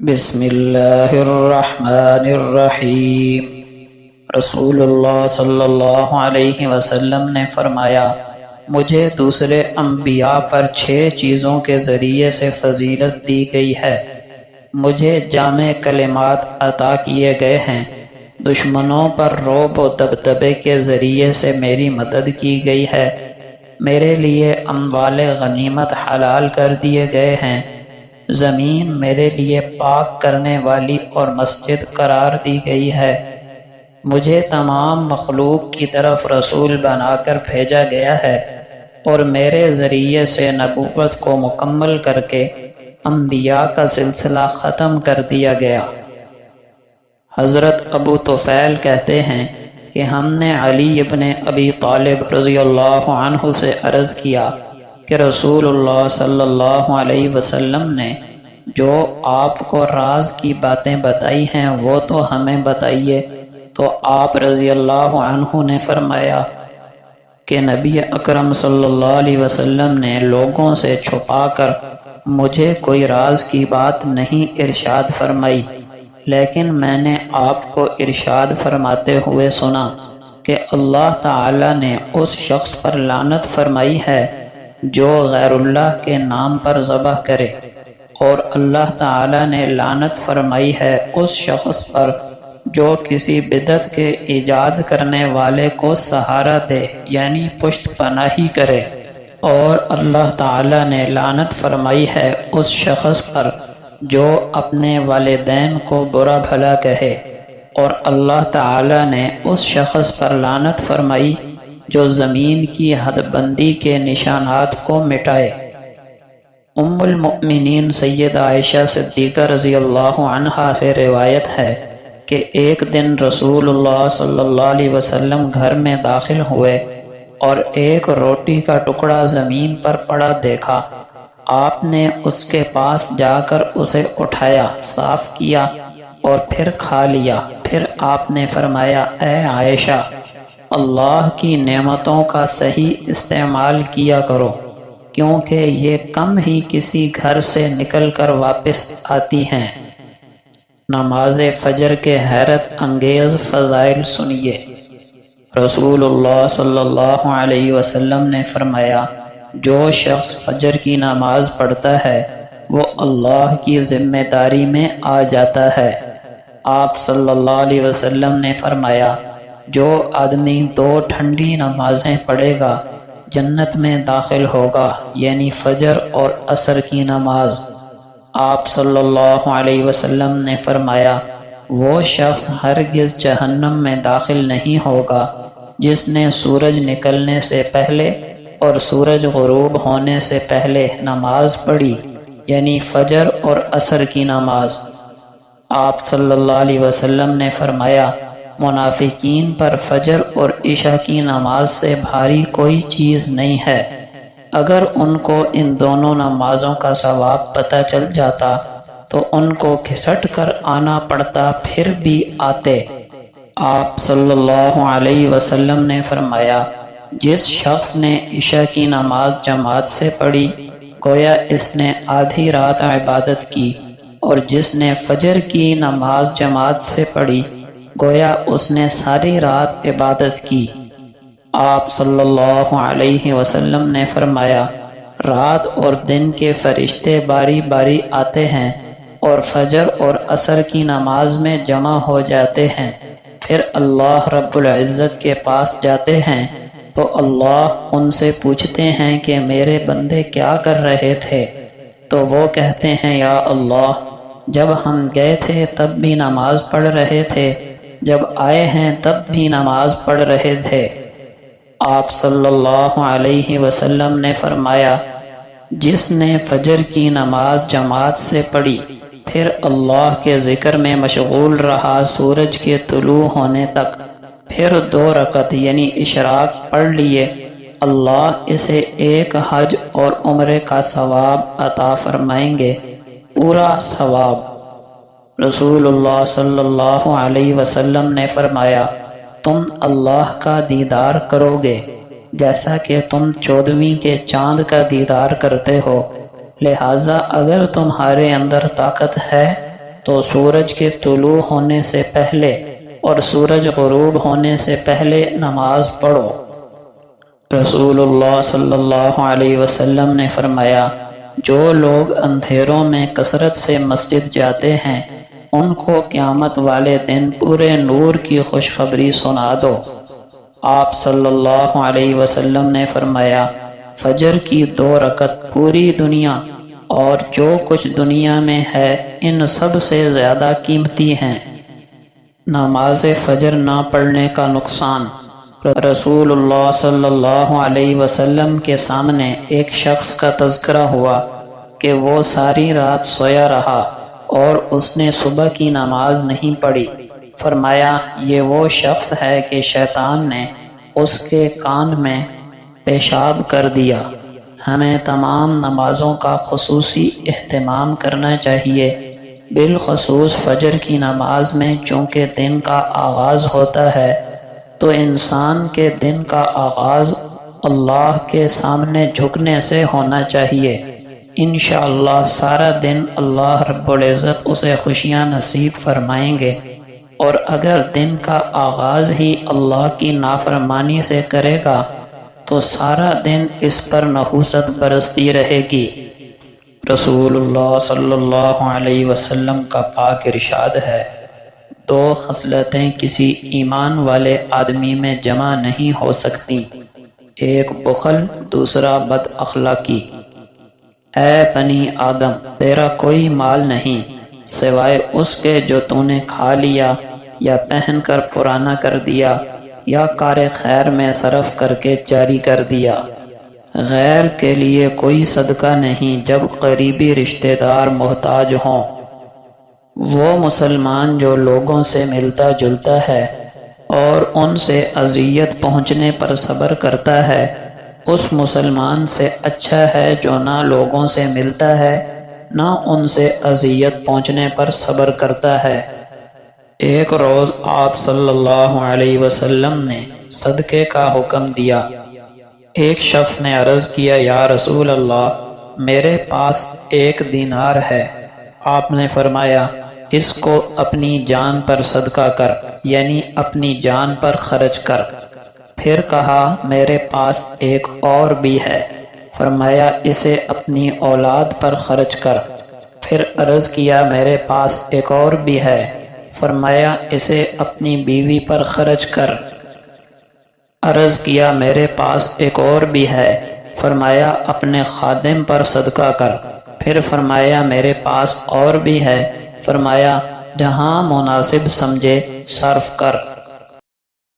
بسم اللہ الرحمن الرحیم۔ رسول اللہ صلی اللہ علیہ وسلم نے فرمایا، مجھے دوسرے انبیاء پر 6 چیزوں کے ذریعے سے فضیلت دی گئی ہے۔ مجھے جامع کلمات عطا کیے گئے ہیں، دشمنوں پر رعب و دبدبے کے ذریعے سے میری مدد کی گئی ہے، میرے لیے اموال غنیمت حلال کر دیے گئے ہیں، زمین میرے لیے پاک کرنے والی اور مسجد قرار دی گئی ہے، مجھے تمام مخلوق کی طرف رسول بنا کر بھیجا گیا ہے، اور میرے ذریعے سے نبوت کو مکمل کر کے انبیاء کا سلسلہ ختم کر دیا گیا۔ حضرت ابو طفیل کہتے ہیں کہ ہم نے علی ابن ابی طالب رضی اللہ عنہ سے عرض کیا کہ رسول اللہ صلی اللہ علیہ وسلم نے جو آپ کو راز کی باتیں بتائی ہیں وہ تو ہمیں بتائیے، تو آپ رضی اللہ عنہ نے فرمایا کہ نبی اکرم صلی اللہ علیہ وسلم نے لوگوں سے چھپا کر مجھے کوئی راز کی بات نہیں ارشاد فرمائی، لیکن میں نے آپ کو ارشاد فرماتے ہوئے سنا کہ اللہ تعالی نے اس شخص پر لعنت فرمائی ہے جو غیر اللہ کے نام پر ذبح کرے، اور اللہ تعالی نے لعنت فرمائی ہے اس شخص پر جو کسی بدعت کے ایجاد کرنے والے کو سہارا دے یعنی پشت پناہی کرے، اور اللہ تعالی نے لعنت فرمائی ہے اس شخص پر جو اپنے والدین کو برا بھلا کہے، اور اللہ تعالی نے اس شخص پر لعنت فرمائی جو زمین کی حد بندی کے نشانات کو مٹائے۔ ام المؤمنین سید عائشہ صدیقہ رضی اللہ عنہا سے روایت ہے کہ ایک دن رسول اللہ صلی اللہ علیہ وسلم گھر میں داخل ہوئے اور ایک روٹی کا ٹکڑا زمین پر پڑا دیکھا۔ آپ نے اس کے پاس جا کر اسے اٹھایا، صاف کیا اور پھر کھا لیا۔ پھر آپ نے فرمایا، اے عائشہ، اللہ کی نعمتوں کا صحیح استعمال کیا کرو، کیونکہ یہ کم ہی کسی گھر سے نکل کر واپس آتی ہیں۔ نماز فجر کے حیرت انگیز فضائل سنیے۔ رسول اللہ صلی اللہ علیہ وسلم نے فرمایا، جو شخص فجر کی نماز پڑھتا ہے وہ اللہ کی ذمہ داری میں آ جاتا ہے۔ آپ صلی اللہ علیہ وسلم نے فرمایا، جو آدمی 2 ٹھنڈی نمازیں پڑھے گا جنت میں داخل ہوگا، یعنی فجر اور عصر کی نماز۔ آپ صلی اللہ علیہ وسلم نے فرمایا، وہ شخص ہرگز جہنم میں داخل نہیں ہوگا جس نے سورج نکلنے سے پہلے اور سورج غروب ہونے سے پہلے نماز پڑھی، یعنی فجر اور عصر کی نماز۔ آپ صلی اللہ علیہ وسلم نے فرمایا، منافقین پر فجر اور عشاء کی نماز سے بھاری کوئی چیز نہیں ہے، اگر ان کو ان دونوں نمازوں کا ثواب پتہ چل جاتا تو ان کو گھسٹ کر آنا پڑتا، پھر بھی آتے۔ آپ صلی اللہ علیہ وسلم نے فرمایا، جس شخص نے عشاء کی نماز جماعت سے پڑھی گویا اس نے آدھی رات عبادت کی، اور جس نے فجر کی نماز جماعت سے پڑھی گویا اس نے ساری رات عبادت کی۔ آپ صلی اللہ علیہ وسلم نے فرمایا، رات اور دن کے فرشتے باری باری آتے ہیں اور فجر اور عصر کی نماز میں جمع ہو جاتے ہیں، پھر اللہ رب العزت کے پاس جاتے ہیں تو اللہ ان سے پوچھتے ہیں کہ میرے بندے کیا کر رہے تھے؟ تو وہ کہتے ہیں، یا اللہ، جب ہم گئے تھے تب بھی نماز پڑھ رہے تھے، جب آئے ہیں تب بھی نماز پڑھ رہے تھے۔ آپ صلی اللہ علیہ وسلم نے فرمایا، جس نے فجر کی نماز جماعت سے پڑھی پھر اللہ کے ذکر میں مشغول رہا سورج کے طلوع ہونے تک، پھر 2 رکعت یعنی اشراق پڑھ لیے، اللہ اسے 1 حج اور عمرے کا ثواب عطا فرمائیں گے، پورا ثواب۔ رسول اللہ صلی اللہ علیہ وسلم نے فرمایا، تم اللہ کا دیدار کرو گے جیسا کہ تم 14ویں کے چاند کا دیدار کرتے ہو، لہٰذا اگر تمہارے اندر طاقت ہے تو سورج کے طلوع ہونے سے پہلے اور سورج غروب ہونے سے پہلے نماز پڑھو۔ رسول اللہ صلی اللہ علیہ وسلم نے فرمایا، جو لوگ اندھیروں میں کثرت سے مسجد جاتے ہیں ان کو قیامت والے دن پورے نور کی خوشخبری سنا دو۔ آپ صلی اللہ علیہ وسلم نے فرمایا، فجر کی 2 رکعت پوری دنیا اور جو کچھ دنیا میں ہے ان سب سے زیادہ قیمتی ہیں۔ نماز فجر نہ پڑھنے کا نقصان۔ رسول اللہ صلی اللہ علیہ وسلم کے سامنے ایک شخص کا تذکرہ ہوا کہ وہ ساری رات سویا رہا اور اس نے صبح کی نماز نہیں پڑھی۔ فرمایا، یہ وہ شخص ہے کہ شیطان نے اس کے کان میں پیشاب کر دیا۔ ہمیں تمام نمازوں کا خصوصی اہتمام کرنا چاہیے، بالخصوص فجر کی نماز میں، چونکہ دن کا آغاز ہوتا ہے تو انسان کے دن کا آغاز اللہ کے سامنے جھکنے سے ہونا چاہیے۔ انشاءاللہ سارا دن اللہ رب العزت اسے خوشیاں نصیب فرمائیں گے، اور اگر دن کا آغاز ہی اللہ کی نافرمانی سے کرے گا تو سارا دن اس پر نحوست برستی رہے گی۔ رسول اللہ صلی اللہ علیہ وسلم کا پاک ارشاد ہے، 2 خصلتیں کسی ایمان والے آدمی میں جمع نہیں ہو سکتی، ایک بخل، دوسرا بد اخلاقی۔ اے بنی آدم، تیرا کوئی مال نہیں سوائے اس کے جو تو نے کھا لیا یا پہن کر پرانا کر دیا یا کار خیر میں صرف کر کے جاری کر دیا۔ غیر کے لیے کوئی صدقہ نہیں جب قریبی رشتہ دار محتاج ہوں۔ وہ مسلمان جو لوگوں سے ملتا جلتا ہے اور ان سے اذیت پہنچنے پر صبر کرتا ہے، اس مسلمان سے اچھا ہے جو نہ لوگوں سے ملتا ہے نہ ان سے اذیت پہنچنے پر صبر کرتا ہے۔ ایک روز آپ صلی اللہ علیہ وسلم نے صدقے کا حکم دیا۔ ایک شخص نے عرض کیا، یا رسول اللہ، میرے پاس 1 دینار ہے۔ آپ نے فرمایا، اس کو اپنی جان پر صدقہ کر، یعنی اپنی جان پر خرچ کر۔ پھر کہا، میرے پاس ایک اور بھی ہے۔ فرمایا، اسے اپنی اولاد پر خرچ کر۔ پھر عرض کیا، میرے پاس ایک اور بھی ہے۔ فرمایا، اسے اپنی بیوی پر خرچ کر۔ عرض کیا، میرے پاس ایک اور بھی ہے۔ فرمایا، اپنے خادم پر صدقہ کر۔ پھر فرمایا، میرے پاس اور بھی ہے۔ فرمایا، جہاں مناسب سمجھے صرف کر۔